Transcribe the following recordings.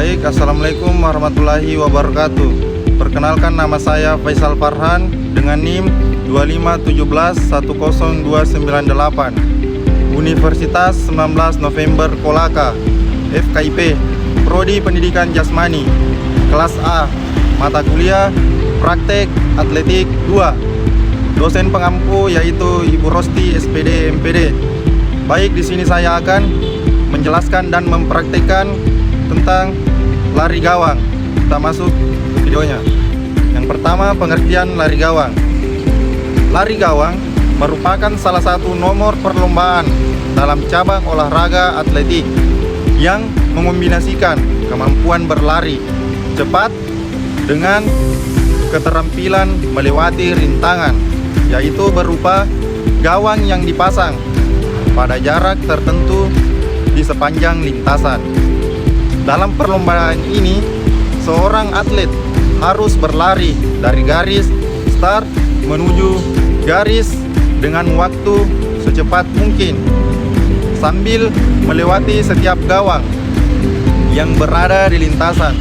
Baik, Assalamualaikum warahmatullahi wabarakatuh. Perkenalkan, nama saya Faisal Farhan dengan NIM 251010298, Universitas 19 November Kolaka, FKIP, Prodi Pendidikan Jasmani, kelas A, mata kuliah Praktek Atletik 2. Dosen pengampu yaitu Ibu Rosti, SPD, MPD. Baik, di sini saya akan menjelaskan dan mempraktikkan tentang lari gawang. Kita masuk ke videonya. Yang pertama, pengertian lari gawang. Lari gawang merupakan salah satu nomor perlombaan dalam cabang olahraga atletik yang mengombinasikan kemampuan berlari cepat dengan keterampilan melewati rintangan, yaitu berupa gawang yang dipasang pada jarak tertentu di sepanjang lintasan. Dalam perlombaan ini, seorang atlet harus berlari dari garis start menuju garis dengan waktu secepat mungkin, sambil melewati setiap gawang yang berada di lintasan.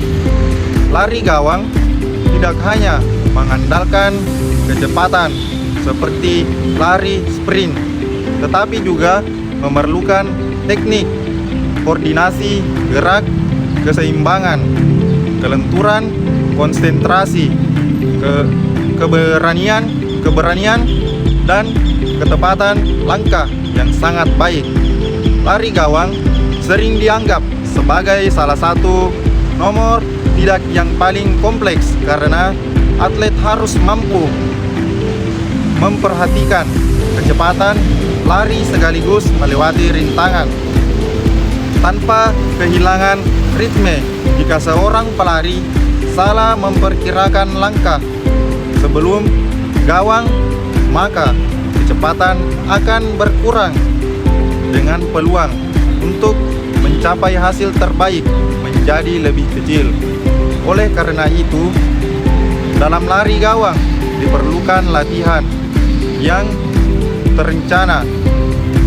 Lari gawang tidak hanya mengandalkan kecepatan seperti lari sprint, tetapi juga memerlukan teknik, koordinasi gerak, keseimbangan, kelenturan, konsentrasi, keberanian, dan ketepatan langkah yang sangat baik. Lari gawang sering dianggap sebagai salah satu nomor tidak yang paling kompleks karena atlet harus mampu memperhatikan kecepatan lari sekaligus melewati rintangan tanpa kehilangan ritme. Jika seorang pelari salah memperkirakan langkah sebelum gawang, maka kecepatan akan berkurang dengan peluang untuk mencapai hasil terbaik menjadi lebih kecil. Oleh karena itu, dalam lari gawang diperlukan latihan yang terencana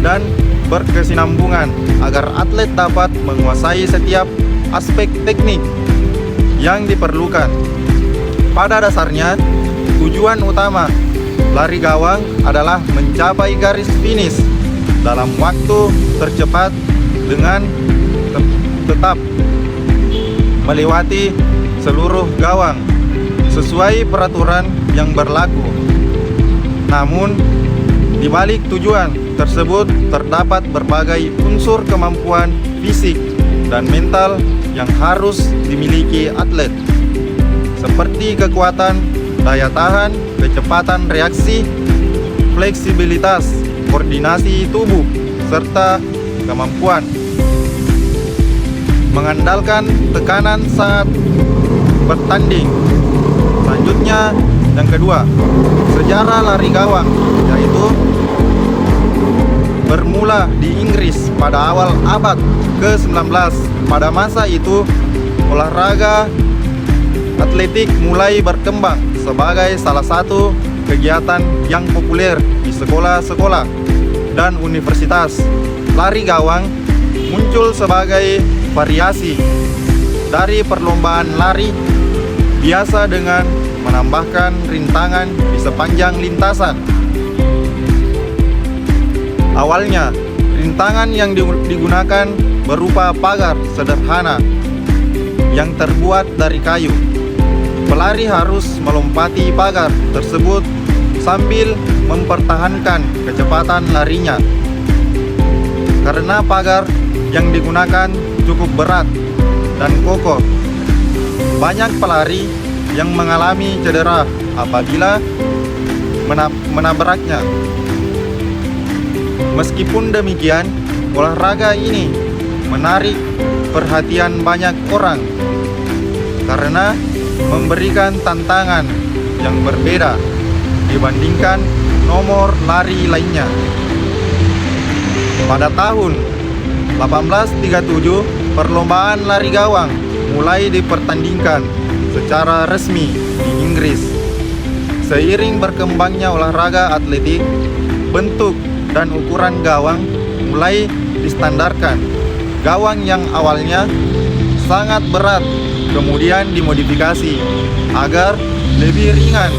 dan berkesinambungan agar atlet dapat menguasai setiap aspek teknik yang diperlukan. Pada dasarnya, tujuan utama lari gawang adalah mencapai garis finish dalam waktu tercepat dengan tetap melewati seluruh gawang sesuai peraturan yang berlaku. Namun, di balik tujuan tersebut terdapat berbagai unsur kemampuan fisik dan mental yang harus dimiliki atlet, seperti kekuatan daya tahan, kecepatan reaksi, fleksibilitas, koordinasi tubuh, serta kemampuan mengandalkan tekanan saat bertanding. Selanjutnya, yang kedua, sejarah lari gawang, yaitu bermula di Inggris pada awal abad ke-19. Pada masa itu, olahraga atletik mulai berkembang sebagai salah satu kegiatan yang populer di sekolah-sekolah dan universitas. Lari gawang muncul sebagai variasi dari perlombaan lari biasa dengan menambahkan rintangan di sepanjang lintasan. Awalnya, rintangan yang digunakan berupa pagar sederhana yang terbuat dari kayu. Pelari harus melompati pagar tersebut sambil mempertahankan kecepatan larinya. Karena pagar yang digunakan cukup berat dan kokoh, banyak pelari yang mengalami cedera apabila menabraknya. Meskipun demikian, olahraga ini menarik perhatian banyak orang karena memberikan tantangan yang berbeda dibandingkan nomor lari lainnya. Pada tahun 1837, perlombaan lari gawang mulai dipertandingkan secara resmi di Inggris. Seiring berkembangnya olahraga atletik, bentuk dan ukuran gawang mulai distandarkan. Gawang yang awalnya sangat berat kemudian dimodifikasi agar lebih ringan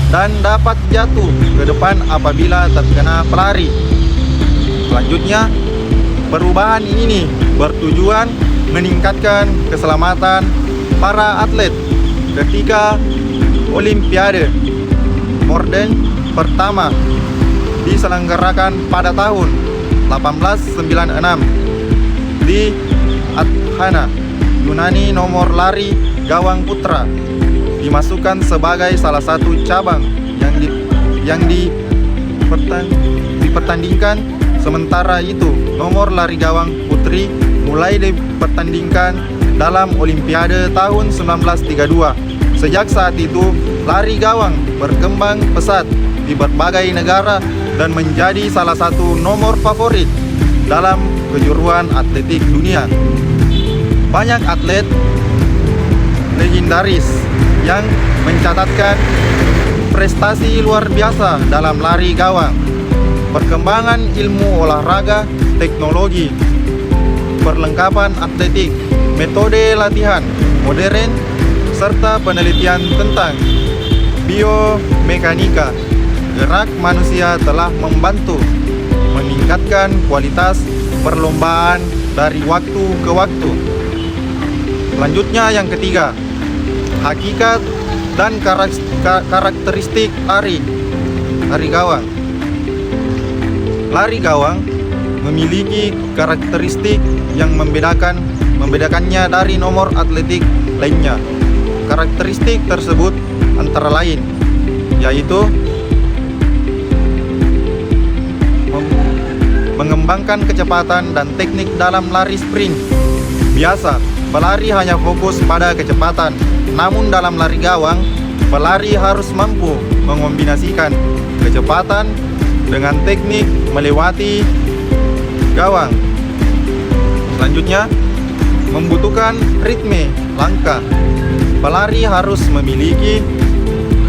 dan dapat jatuh ke depan apabila terkena pelari. Selanjutnya, perubahan ini bertujuan meningkatkan keselamatan para atlet ketika Olimpiade modern pertama diselenggarakan pada tahun 1896 di Athena, Yunani. Nomor lari gawang putra dimasukkan sebagai salah satu cabang yang dipertandingkan. Sementara itu, nomor lari gawang putri mulai dipertandingkan dalam Olimpiade tahun 1932. Sejak saat itu, lari gawang berkembang pesat di berbagai negara dan menjadi salah satu nomor favorit dalam kejuaraan atletik dunia. Banyak atlet legendaris yang mencatatkan prestasi luar biasa dalam lari gawang. Perkembangan ilmu olahraga, teknologi, perlengkapan atletik, metode latihan modern, serta penelitian tentang biomekanika gerak manusia telah membantu meningkatkan kualitas perlombaan dari waktu ke waktu. Selanjutnya yang ketiga, hakikat dan karakteristik lari gawang. Lari gawang memiliki karakteristik yang membedakannya dari nomor atletik lainnya. Karakteristik tersebut antara lain yaitu mengembangkan kecepatan dan teknik dalam lari sprint. Biasa, pelari hanya fokus pada kecepatan, namun dalam lari gawang, pelari harus mampu mengombinasikan kecepatan dengan teknik melewati gawang. Selanjutnya, membutuhkan ritme langkah. Pelari harus memiliki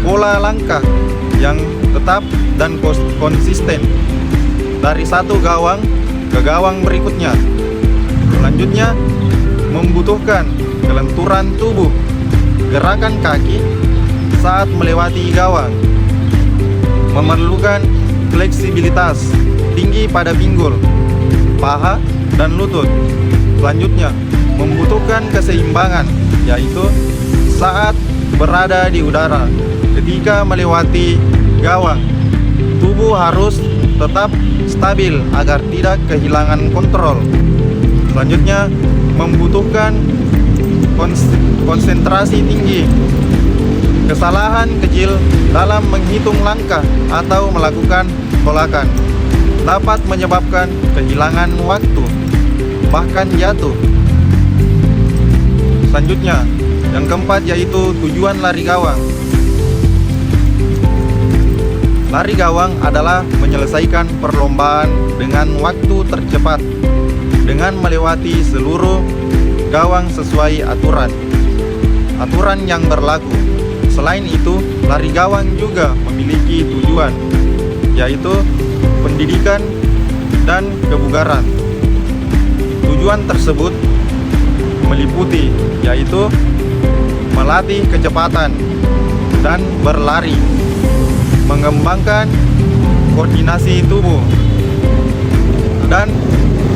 pola langkah yang tetap dan konsisten dari satu gawang ke gawang berikutnya. Selanjutnya, membutuhkan kelenturan tubuh, gerakan kaki saat melewati gawang, memerlukan fleksibilitas tinggi pada pinggul, paha, dan lutut. Selanjutnya, membutuhkan keseimbangan, yaitu saat berada di udara ketika melewati gawang, tubuh harus tetap stabil agar tidak kehilangan kontrol. Selanjutnya, membutuhkan konsentrasi tinggi. Kesalahan kecil dalam menghitung langkah atau melakukan tolakan dapat menyebabkan kehilangan waktu, bahkan jatuh. Selanjutnya, yang keempat yaitu tujuan lari gawang. Lari gawang adalah menyelesaikan perlombaan dengan waktu tercepat dengan melewati seluruh gawang sesuai aturan yang berlaku. Selain itu, lari gawang juga memiliki tujuan, yaitu pendidikan dan kebugaran. Tujuan tersebut meliputi yaitu melatih kecepatan dan berlari, mengembangkan koordinasi tubuh, dan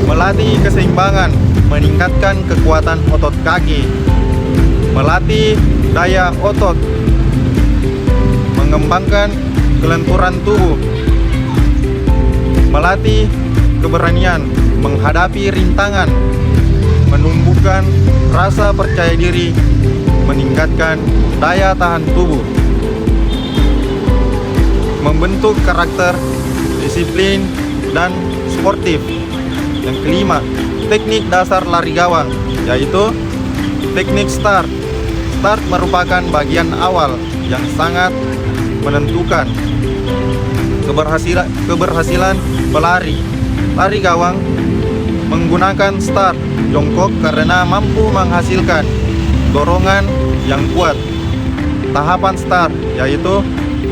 melatih keseimbangan, meningkatkan kekuatan otot kaki, melatih daya otot, mengembangkan kelenturan tubuh, melatih keberanian menghadapi rintangan, menumbuhkan rasa percaya diri, meningkatkan daya tahan tubuh, membentuk karakter, disiplin, dan sportif. Yang kelima, teknik dasar lari gawang, yaitu teknik start. Start merupakan bagian awal yang sangat menentukan keberhasilan pelari. Lari gawang menggunakan start jongkok karena mampu menghasilkan dorongan yang kuat. Tahapan start yaitu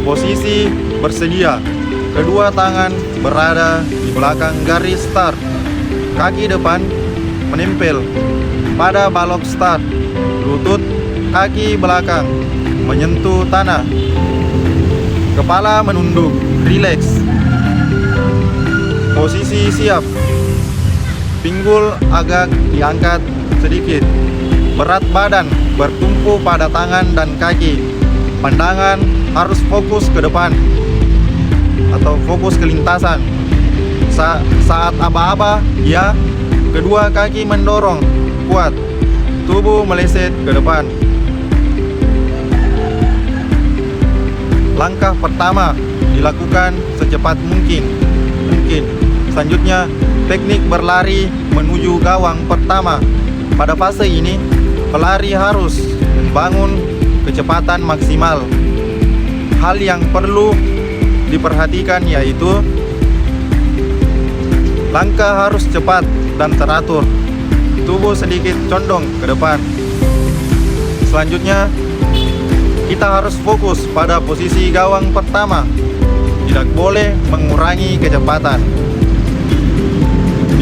posisi bersedia, kedua tangan berada di belakang garis start, kaki depan menempel pada balok start. Lutut kaki belakang menyentuh tanah. Kepala menunduk, rileks. Posisi siap. Pinggul agak diangkat sedikit. Berat badan bertumpu pada tangan dan kaki. Pandangan harus fokus ke depan atau fokus ke lintasan. Saat aba-aba, ya, kedua kaki mendorong kuat. Tubuh meleset ke depan. Langkah pertama dilakukan secepat mungkin. Selanjutnya, teknik berlari menuju gawang pertama. Pada fase ini, pelari harus membangun kecepatan maksimal. Hal yang perlu diperhatikan yaitu langkah harus cepat dan teratur. Tubuh sedikit condong ke depan. Selanjutnya, kita harus fokus pada posisi gawang pertama. Tidak boleh mengurangi kecepatan.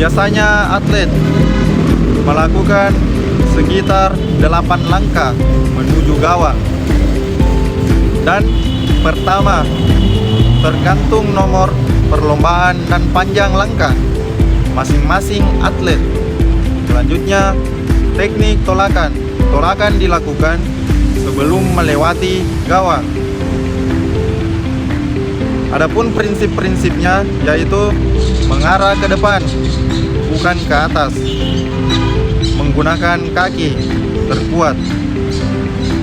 Biasanya atlet melakukan sekitar 8 langkah menuju gawang. Dan pertama, tergantung nomor perlombaan dan panjang langkah masing-masing atlet. Selanjutnya, teknik tolakan. Tolakan dilakukan sebelum melewati gawang. Adapun prinsip-prinsipnya yaitu mengarah ke depan, bukan ke atas. Menggunakan kaki terkuat.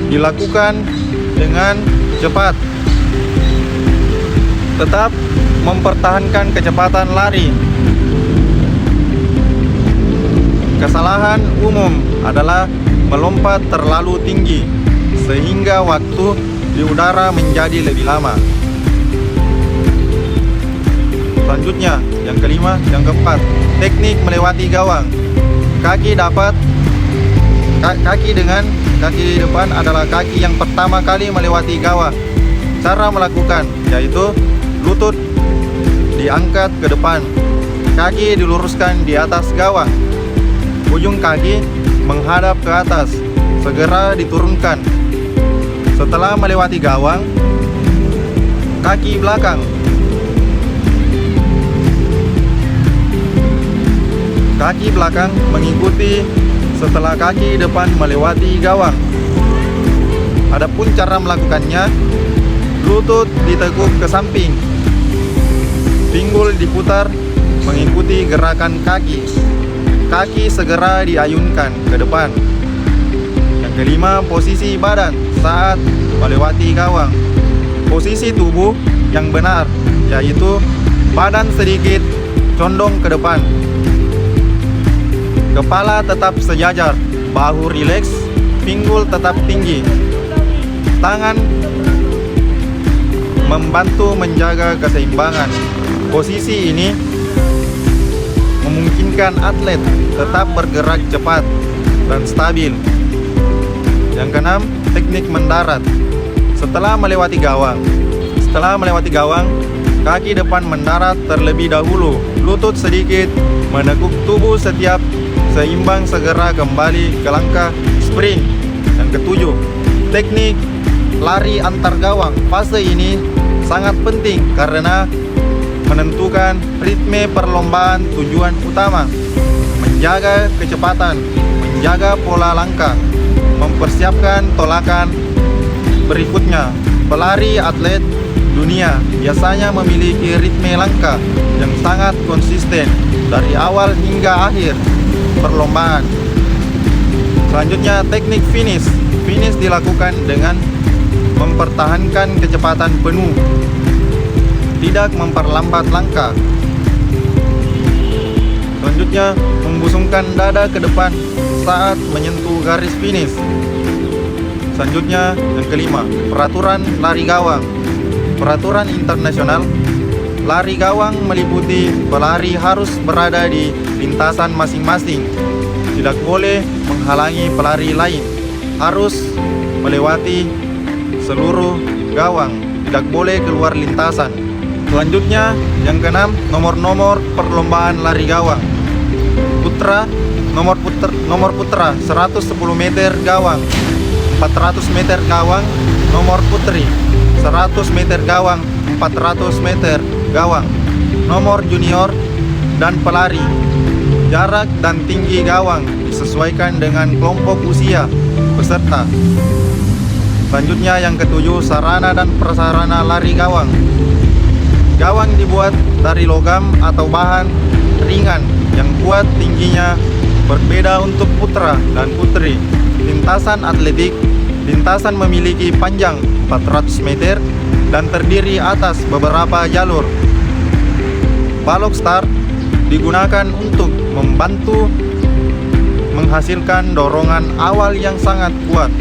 Dilakukan dengan cepat. Tetap mempertahankan kecepatan lari. Kesalahan umum adalah melompat terlalu tinggi sehingga waktu di udara menjadi lebih lama. Selanjutnya, yang keempat, teknik melewati gawang. Kaki depan adalah kaki yang pertama kali melewati gawang. Cara melakukan yaitu lutut diangkat ke depan, kaki diluruskan di atas gawang, ujung kaki menghadap ke atas, segera diturunkan. Setelah melewati gawang, kaki belakang mengikuti setelah kaki depan melewati gawang. Adapun cara melakukannya, lutut ditekuk ke samping, pinggul diputar mengikuti gerakan kaki. Kaki segera diayunkan ke depan. Yang kelima, posisi badan saat melewati gawang. Posisi tubuh yang benar yaitu badan sedikit condong ke depan. Kepala tetap sejajar, bahu rileks, pinggul tetap tinggi. Tangan membantu menjaga keseimbangan. Posisi ini memungkinkan atlet tetap bergerak cepat dan stabil. Yang keenam, teknik mendarat. Setelah melewati gawang, kaki depan mendarat terlebih dahulu. Lutut sedikit menekuk tubuh setiap seimbang, segera kembali ke langkah sprint. Yang ketujuh, teknik lari antar gawang. Fase ini sangat penting karena menentukan ritme perlombaan. Tujuan utama menjaga kecepatan, menjaga pola langkah, mempersiapkan tolakan berikutnya. Pelari atlet dunia biasanya memiliki ritme langkah yang sangat konsisten dari awal hingga akhir perlombaan. Selanjutnya, teknik finish. Finish dilakukan dengan mempertahankan kecepatan penuh, tidak memperlambat langkah. Selanjutnya, membusungkan dada ke depan saat menyentuh garis finish. Selanjutnya, yang kelima, peraturan lari gawang. Peraturan internasional lari gawang meliputi pelari harus berada di lintasan masing-masing, tidak boleh menghalangi pelari lain, harus melewati seluruh gawang, tidak boleh keluar lintasan. Selanjutnya, yang keenam, nomor-nomor perlombaan lari gawang. Putra nomor putra 110 meter gawang, 400 meter gawang. Nomor putri 100 meter gawang, 400 meter gawang. Nomor junior dan pelari. Jarak dan tinggi gawang disesuaikan dengan kelompok usia peserta. Selanjutnya yang ketujuh, sarana dan prasarana lari gawang. Gawang dibuat dari logam atau bahan ringan yang kuat, tingginya berbeda untuk putra dan putri. Lintasan atletik. Lintasan memiliki panjang 400 meter dan terdiri atas beberapa jalur. Balok start digunakan untuk membantu menghasilkan dorongan awal yang sangat kuat.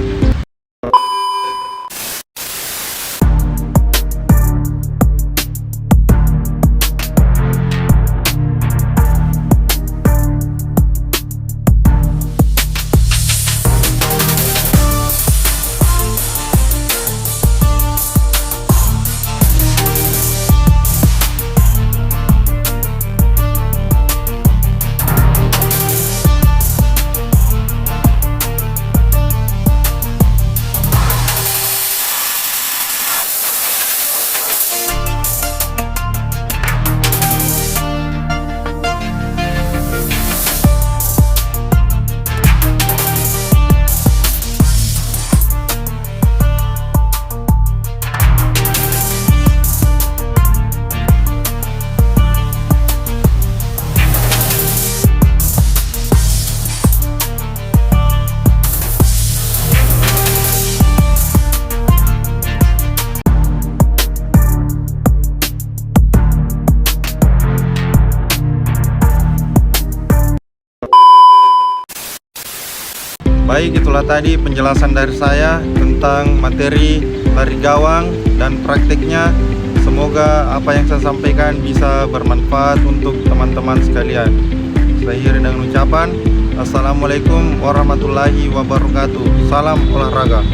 Baik, itulah tadi penjelasan dari saya tentang materi lari gawang dan praktiknya. Semoga apa yang saya sampaikan bisa bermanfaat untuk teman-teman sekalian. Saya akhiri dengan ucapan Assalamualaikum warahmatullahi wabarakatuh. Salam olahraga.